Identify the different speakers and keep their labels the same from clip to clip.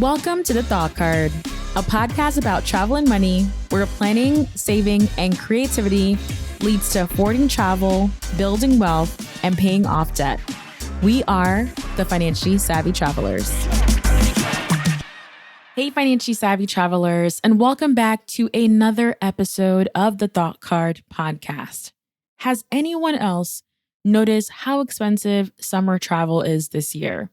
Speaker 1: Welcome to The Thought Card, a podcast about travel and money where planning, saving, and creativity leads to affording travel, building wealth, and paying off debt. We are the Financially Savvy Travelers. Hey, Financially Savvy Travelers, and welcome back to another episode of the Thought Card podcast. Has anyone else noticed how expensive summer travel is this year?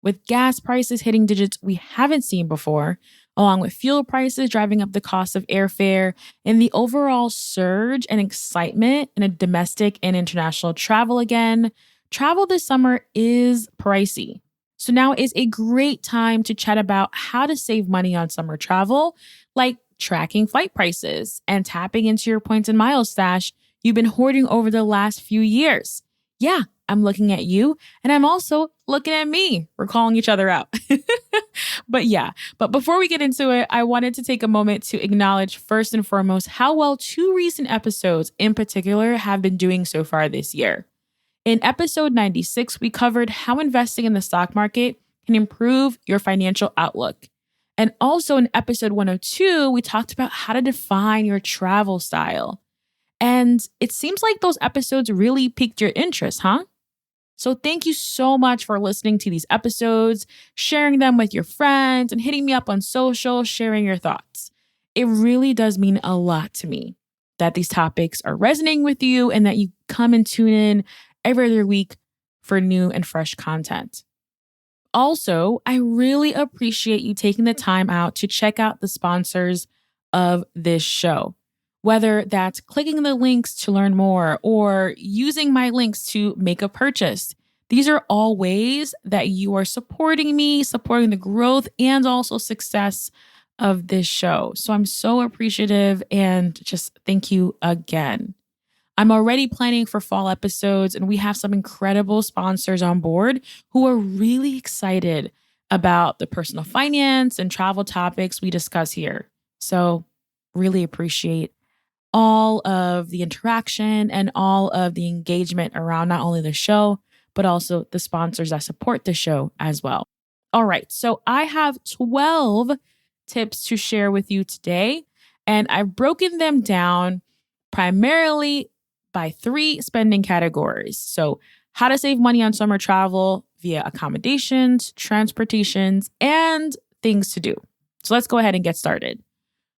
Speaker 1: With gas prices hitting digits we haven't seen before, along with fuel prices driving up the cost of airfare, and the overall surge and excitement in a domestic and international travel again, travel this summer is pricey. So now is a great time to chat about how to save money on summer travel, like tracking flight prices and tapping into your points and miles stash you've been hoarding over the last few years. Yeah, I'm looking at you, and I'm also looking at me. We're calling each other out. But before we get into it, I wanted to take a moment to acknowledge first and foremost how well two recent episodes in particular have been doing so far this year. In episode 96, we covered how investing in the stock market can improve your financial outlook. And also in episode 102, we talked about how to define your travel style. And it seems like those episodes really piqued your interest, huh? So thank you so much for listening to these episodes, sharing them with your friends, and hitting me up on social, sharing your thoughts. It really does mean a lot to me that these topics are resonating with you and that you come and tune in every other week for new and fresh content. Also, I really appreciate you taking the time out to check out the sponsors of this show. Whether that's clicking the links to learn more or using my links to make a purchase. These are all ways that you are supporting me, supporting the growth and also success of this show. So I'm so appreciative and just thank you again. I'm already planning for fall episodes and we have some incredible sponsors on board who are really excited about the personal finance and travel topics we discuss here. So really appreciate all of the interaction and all of the engagement around not only the show, but also the sponsors that support the show as well. All right, so I have 12 tips to share with you today, and I've broken them down primarily by 3 spending categories. So how to save money on summer travel via accommodations, transportations, and things to do. So let's go ahead and get started.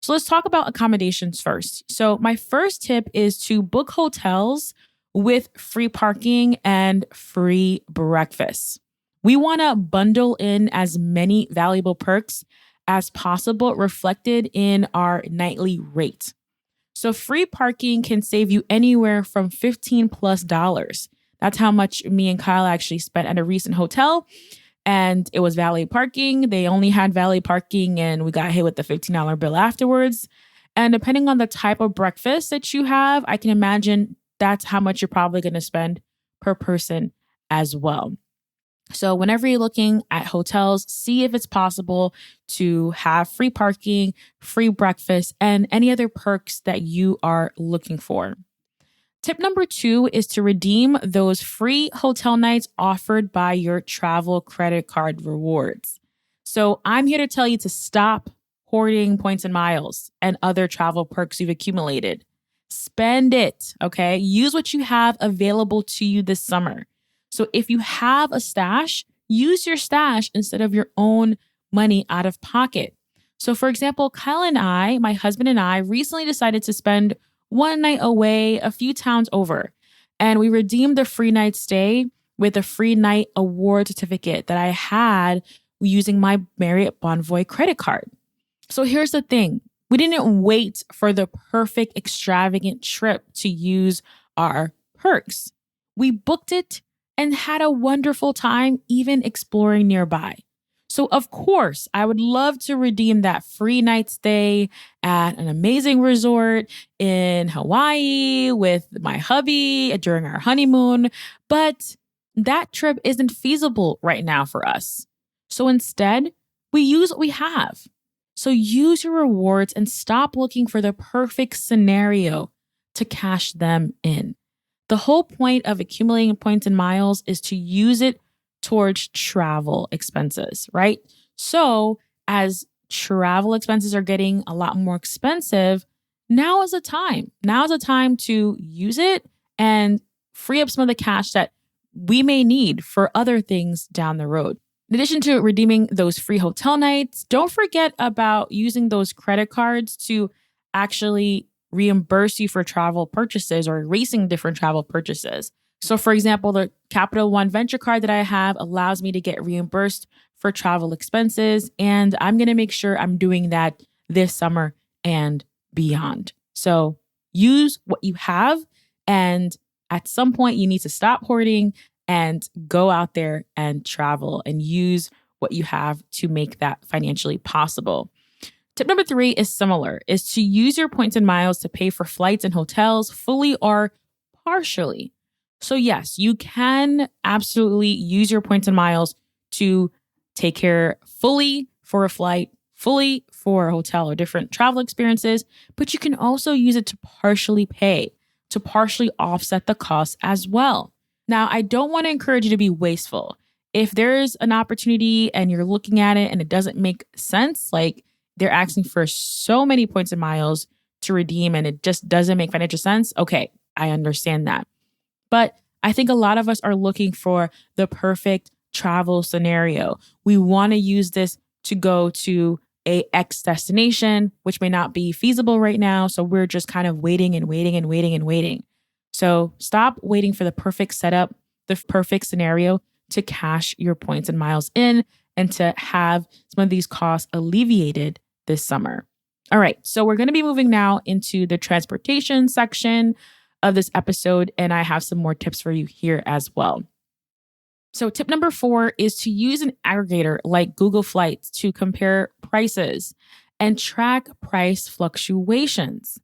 Speaker 1: So let's talk about accommodations first. So my first tip is to book hotels with free parking and free breakfast. We want to bundle in as many valuable perks as possible reflected in our nightly rate. So free parking can save you anywhere from $15+. That's how much me and Kyle actually spent at a recent hotel. And it was valet parking. They only had valet parking and we got hit with the $15 bill afterwards. And depending on the type of breakfast that you have, I can imagine that's how much you're probably going to spend per person as well. So whenever you're looking at hotels, see if it's possible to have free parking, free breakfast, and any other perks that you are looking for. Tip number 2 is to redeem those free hotel nights offered by your travel credit card rewards. So I'm here to tell you to stop hoarding points and miles and other travel perks you've accumulated. Spend it, okay? Use what you have available to you this summer. So if you have a stash, use your stash instead of your own money out of pocket. So for example, Kyle and I, my husband and I, recently decided to spend one night away, a few towns over. And we redeemed the free night stay with a free night award certificate that I had using my Marriott Bonvoy credit card. So here's the thing. We didn't wait for the perfect extravagant trip to use our perks. We booked it and had a wonderful time even exploring nearby. So of course, I would love to redeem that free night stay at an amazing resort in Hawaii with my hubby during our honeymoon, but that trip isn't feasible right now for us. So instead, we use what we have. So use your rewards and stop looking for the perfect scenario to cash them in. The whole point of accumulating points and miles is to use it towards travel expenses, right? So as travel expenses are getting a lot more expensive, now is a time. Now is a time to use it and free up some of the cash that we may need for other things down the road. In addition to redeeming those free hotel nights, don't forget about using those credit cards to actually reimburse you for travel purchases or erasing different travel purchases. So, for example, the Capital One Venture card that I have allows me to get reimbursed for travel expenses. And I'm going to make sure I'm doing that this summer and beyond. So, use what you have. And at some point, you need to stop hoarding and go out there and travel and use what you have to make that financially possible. Tip number 3 is similar, is to use your points and miles to pay for flights and hotels fully or partially. So yes, you can absolutely use your points and miles to take care fully for a flight, fully for a hotel or different travel experiences, but you can also use it to partially pay, to partially offset the costs as well. Now, I don't want to encourage you to be wasteful. If there's an opportunity and you're looking at it and it doesn't make sense, like they're asking for so many points and miles to redeem and it just doesn't make financial sense, okay, I understand that. But I think a lot of us are looking for the perfect travel scenario. We want to use this to go to a X destination, which may not be feasible right now. So we're just kind of waiting and waiting and waiting and waiting. So stop waiting for the perfect setup, the perfect scenario to cash your points and miles in and to have some of these costs alleviated this summer. All right, so we're going to be moving now into the transportation section of this episode, and I have some more tips for you here as well. So tip number 4 is to use an aggregator like Google Flights to compare prices and track price fluctuations.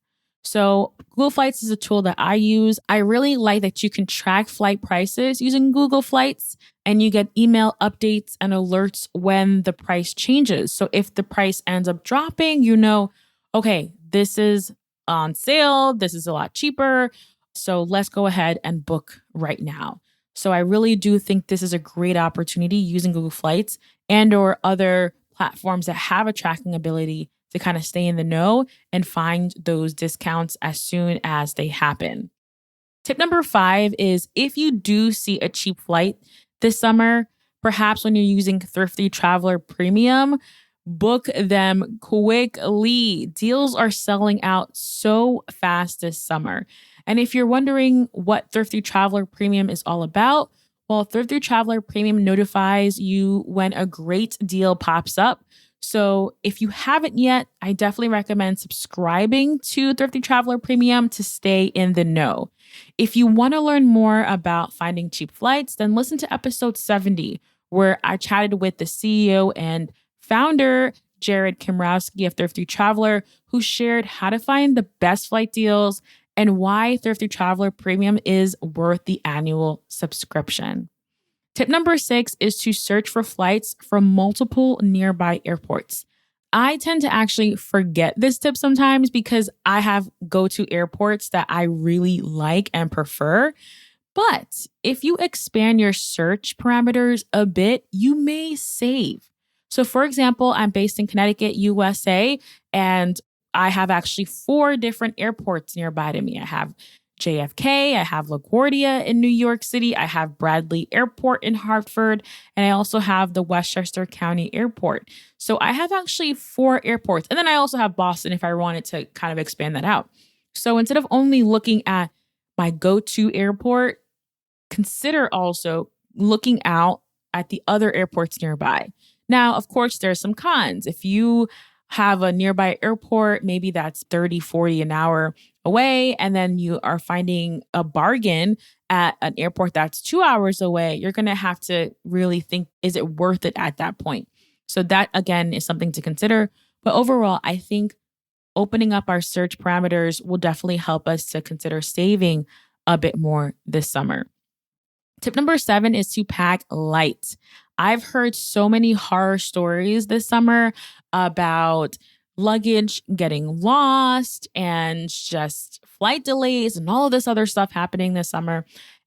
Speaker 1: So Google Flights is a tool that I use. I really like that you can track flight prices using Google Flights and you get email updates and alerts when the price changes. So if the price ends up dropping, you know, okay, this is on sale. This is a lot cheaper. So let's go ahead and book right now. So I really do think this is a great opportunity using Google Flights and or other platforms that have a tracking ability to kind of stay in the know and find those discounts as soon as they happen. Tip number 5 is if you do see a cheap flight this summer, perhaps when you're using Thrifty Traveler Premium, book them quickly. Deals are selling out so fast this summer. And if you're wondering what Thrifty Traveler Premium is all about, well, Thrifty Traveler Premium notifies you when a great deal pops up. So if you haven't yet, I definitely recommend subscribing to Thrifty Traveler Premium to stay in the know. If you want to learn more about finding cheap flights, then listen to episode 70, where I chatted with the CEO and founder, Jared Kimrowski of Thrifty Traveler, who shared how to find the best flight deals and why Thrifty Traveler Premium is worth the annual subscription. Tip number 6 is to search for flights from multiple nearby airports. I tend to actually forget this tip sometimes because I have go-to airports that I really like and prefer. But if you expand your search parameters a bit, you may save. So for example, I'm based in Connecticut, USA, and I have actually 4 different airports nearby to me. I have JFK, I have LaGuardia in New York City, I have Bradley Airport in Hartford, and I also have the Westchester County Airport. So I have actually 4 airports. And then I also have Boston if I wanted to kind of expand that out. So instead of only looking at my go-to airport, consider also looking out at the other airports nearby. Now, of course, there are some cons. If you have a nearby airport, maybe that's 30, 40 an hour away, and then you are finding a bargain at an airport that's 2 hours away, you're going to have to really think, is it worth it at that point? So that, again, is something to consider. But overall, I think opening up our search parameters will definitely help us to consider saving a bit more this summer. Tip number 7 is to pack light. I've heard so many horror stories this summer about luggage getting lost and just flight delays and all of this other stuff happening this summer.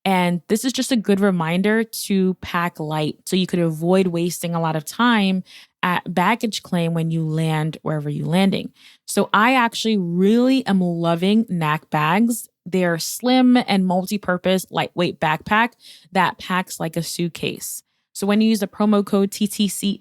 Speaker 1: And this is just a good reminder to pack light so you could avoid wasting a lot of time at baggage claim when you land wherever you're landing. So I actually really am loving Knack bags. They're slim and multi-purpose, lightweight backpack that packs like a suitcase. So when you use the promo code TTC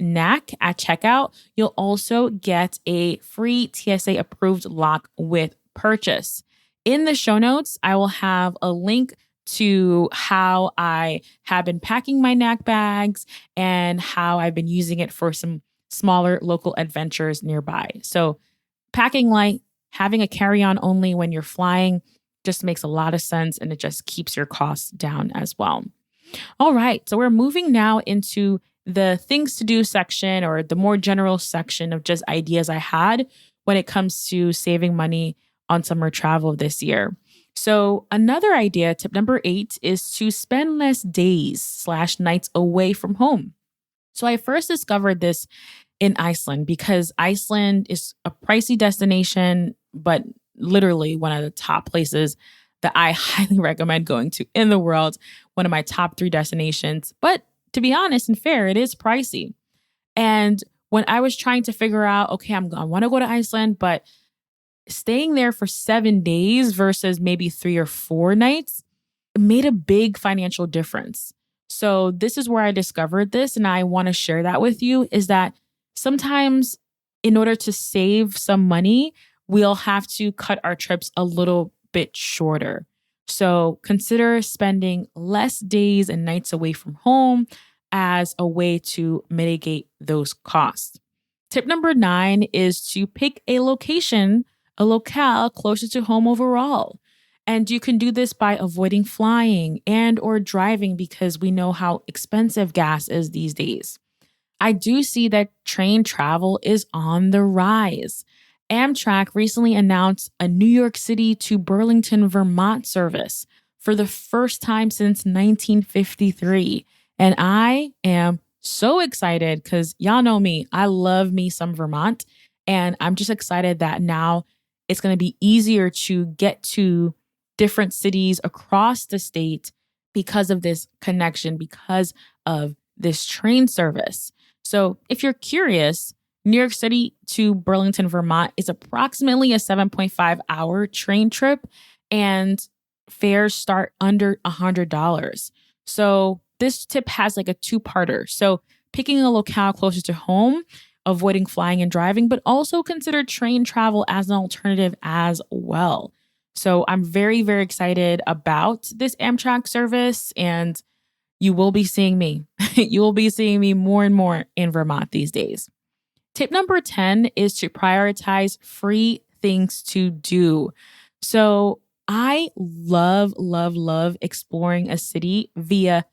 Speaker 1: at checkout, you'll also get a free TSA approved lock with purchase. In the show notes, I will have a link to how I have been packing my Knack bags and how I've been using it for some smaller local adventures nearby. So packing light, having a carry-on only when you're flying just makes a lot of sense, and it just keeps your costs down as well. All right, so we're moving now into the things to do section, or the more general section of just ideas I had when it comes to saving money on summer travel this year. So another idea, tip number 8, is to spend less days/nights away from home. So I first discovered this in Iceland because Iceland is a pricey destination, but literally one of the top places that I highly recommend going to in the world, one of my top 3 destinations. But to be honest and fair, it is pricey. And when I was trying to figure out, okay, I want to go to Iceland, but staying there for 7 days versus maybe 3 or 4 nights made a big financial difference. So this is where I discovered this, and I want to share that with you, is that sometimes in order to save some money, we'll have to cut our trips a little bit shorter. So consider spending less days and nights away from home as a way to mitigate those costs. Tip number 9 is to pick a locale closer to home overall. And you can do this by avoiding flying and or driving because we know how expensive gas is these days. I do see that train travel is on the rise. Amtrak recently announced a New York City to Burlington, Vermont service for the first time since 1953. And I am so excited because y'all know me. I love me some Vermont. And I'm just excited that now it's going to be easier to get to different cities across the state because of this connection, because of this train service. So if you're curious, New York City to Burlington, Vermont is approximately a 7.5-hour train trip, and fares start under $100. So this tip has like a 2-parter. So picking a locale closer to home, avoiding flying and driving, but also consider train travel as an alternative as well. So I'm very, very excited about this Amtrak service, and you will be seeing me. You will be seeing me more and more in Vermont these days. Tip number 10 is to prioritize free things to do. So I love, love, love exploring a city via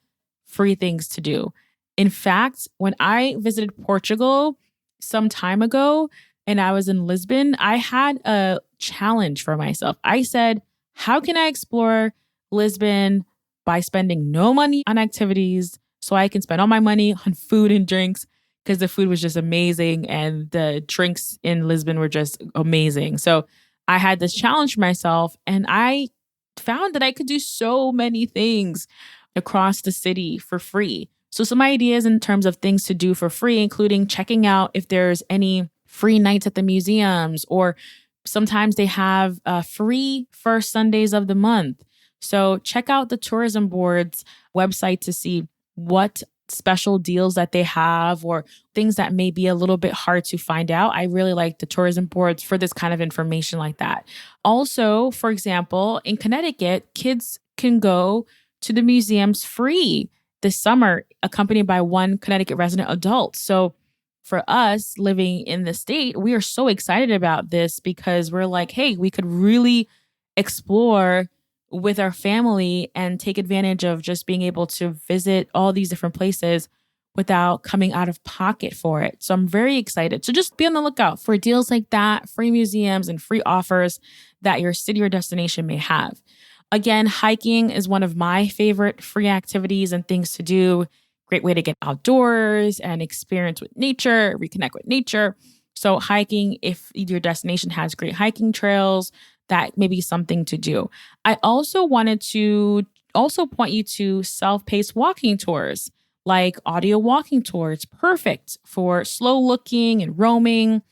Speaker 1: free things to do. In fact, when I visited Portugal some time ago and I was in Lisbon, I had a challenge for myself. I said, how can I explore Lisbon by spending no money on activities so I can spend all my money on food and drinks? Because the food was just amazing and the drinks in Lisbon were just amazing. So I had this challenge for myself, and I found that I could do so many things across the city for free. So some ideas in terms of things to do for free, including checking out if there's any free nights at the museums, or sometimes they have free first Sundays of the month. So check out the tourism board's website to see what special deals that they have or things that may be a little bit hard to find out. I really like the tourism boards for this kind of information like that. Also, for example, in Connecticut, kids can go to the museums free this summer, accompanied by one Connecticut resident adult. So for us living in the state, we are so excited about this because we're like, hey, we could really explore with our family and take advantage of just being able to visit all these different places without coming out of pocket for it. So I'm very excited. So just be on the lookout for deals like that, free museums and free offers that your city or destination may have. Again, hiking is one of my favorite free activities and things to do. Great way to get outdoors and experience with nature, reconnect with nature. So hiking, if your destination has great hiking trails, that may be something to do. I also wanted to also point you to self-paced walking tours, like audio walking tours, perfect for slow looking and roaming,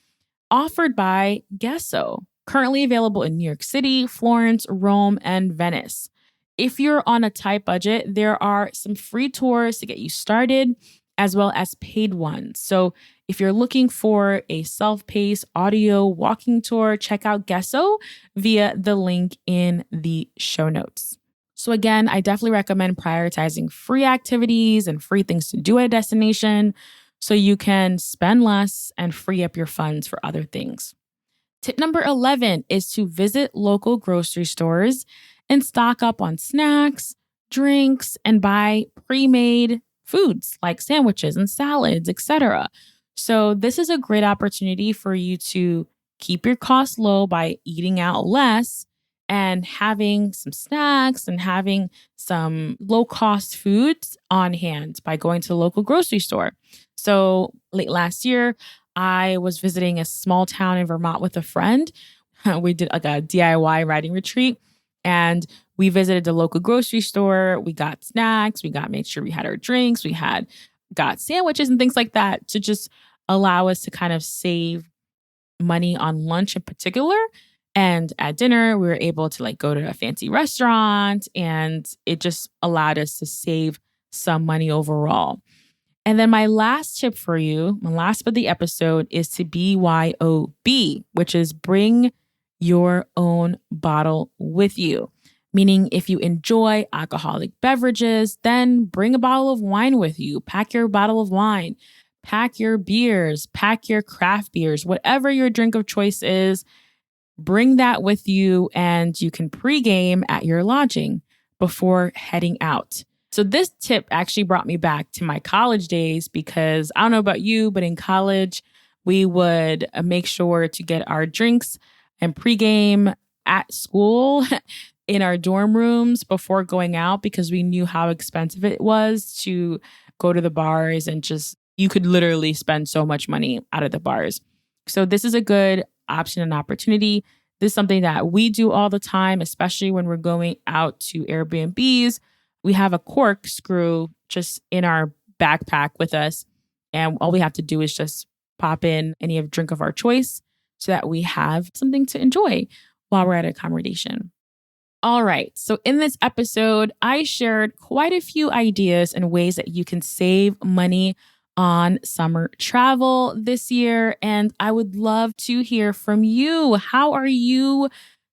Speaker 1: offered by Gesso, currently available in New York City, Florence, Rome, and Venice. If you're on a tight budget, there are some free tours to get you started, as well as paid ones. So if you're looking for a self-paced audio walking tour, check out Gesso via the link in the show notes. So again, I definitely recommend prioritizing free activities and free things to do at a destination so you can spend less and free up your funds for other things. Tip number 11 is to visit local grocery stores and stock up on snacks, drinks, and buy pre-made foods like sandwiches and salads, etc. So this is a great opportunity for you to keep your costs low by eating out less and having some snacks and having some low-cost foods on hand by going to the local grocery store. So late last year, I was visiting a small town in Vermont with a friend. We did like a DIY riding retreat and we visited the local grocery store. We got snacks. Made sure we had our drinks. Got sandwiches and things like that to just allow us to kind of save money on lunch in particular. And at dinner, we were able to like go to a fancy restaurant and it just allowed us to save some money overall. And then my last tip for you, my last of the episode is to BYOB, which is bring your own bottle with you. Meaning if you enjoy alcoholic beverages, then bring a bottle of wine with you. Pack your bottle of wine, pack your beers, pack your craft beers, whatever your drink of choice is, bring that with you and you can pregame at your lodging before heading out. So this tip actually brought me back to my college days because I don't know about you, but in college, we would make sure to get our drinks and pregame at school in our dorm rooms before going out because we knew how expensive it was to go to the bars and just, you could literally spend so much money out of the bars. So this is a good option and opportunity. This is something that we do all the time, especially when we're going out to Airbnbs. We have a corkscrew just in our backpack with us. And all we have to do is just pop in any drink of our choice so that we have something to enjoy while we're at accommodation. All right. So in this episode, I shared quite a few ideas and ways that you can save money on summer travel this year. And I would love to hear from you. How are you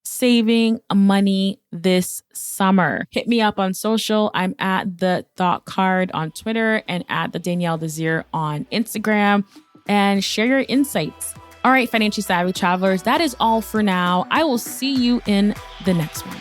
Speaker 1: saving money this summer? Hit me up on social. I'm at the Thought Card on Twitter and at the Danielle Desir on Instagram, and share your insights. All right, financially savvy travelers, that is all for now. I will see you in the next one.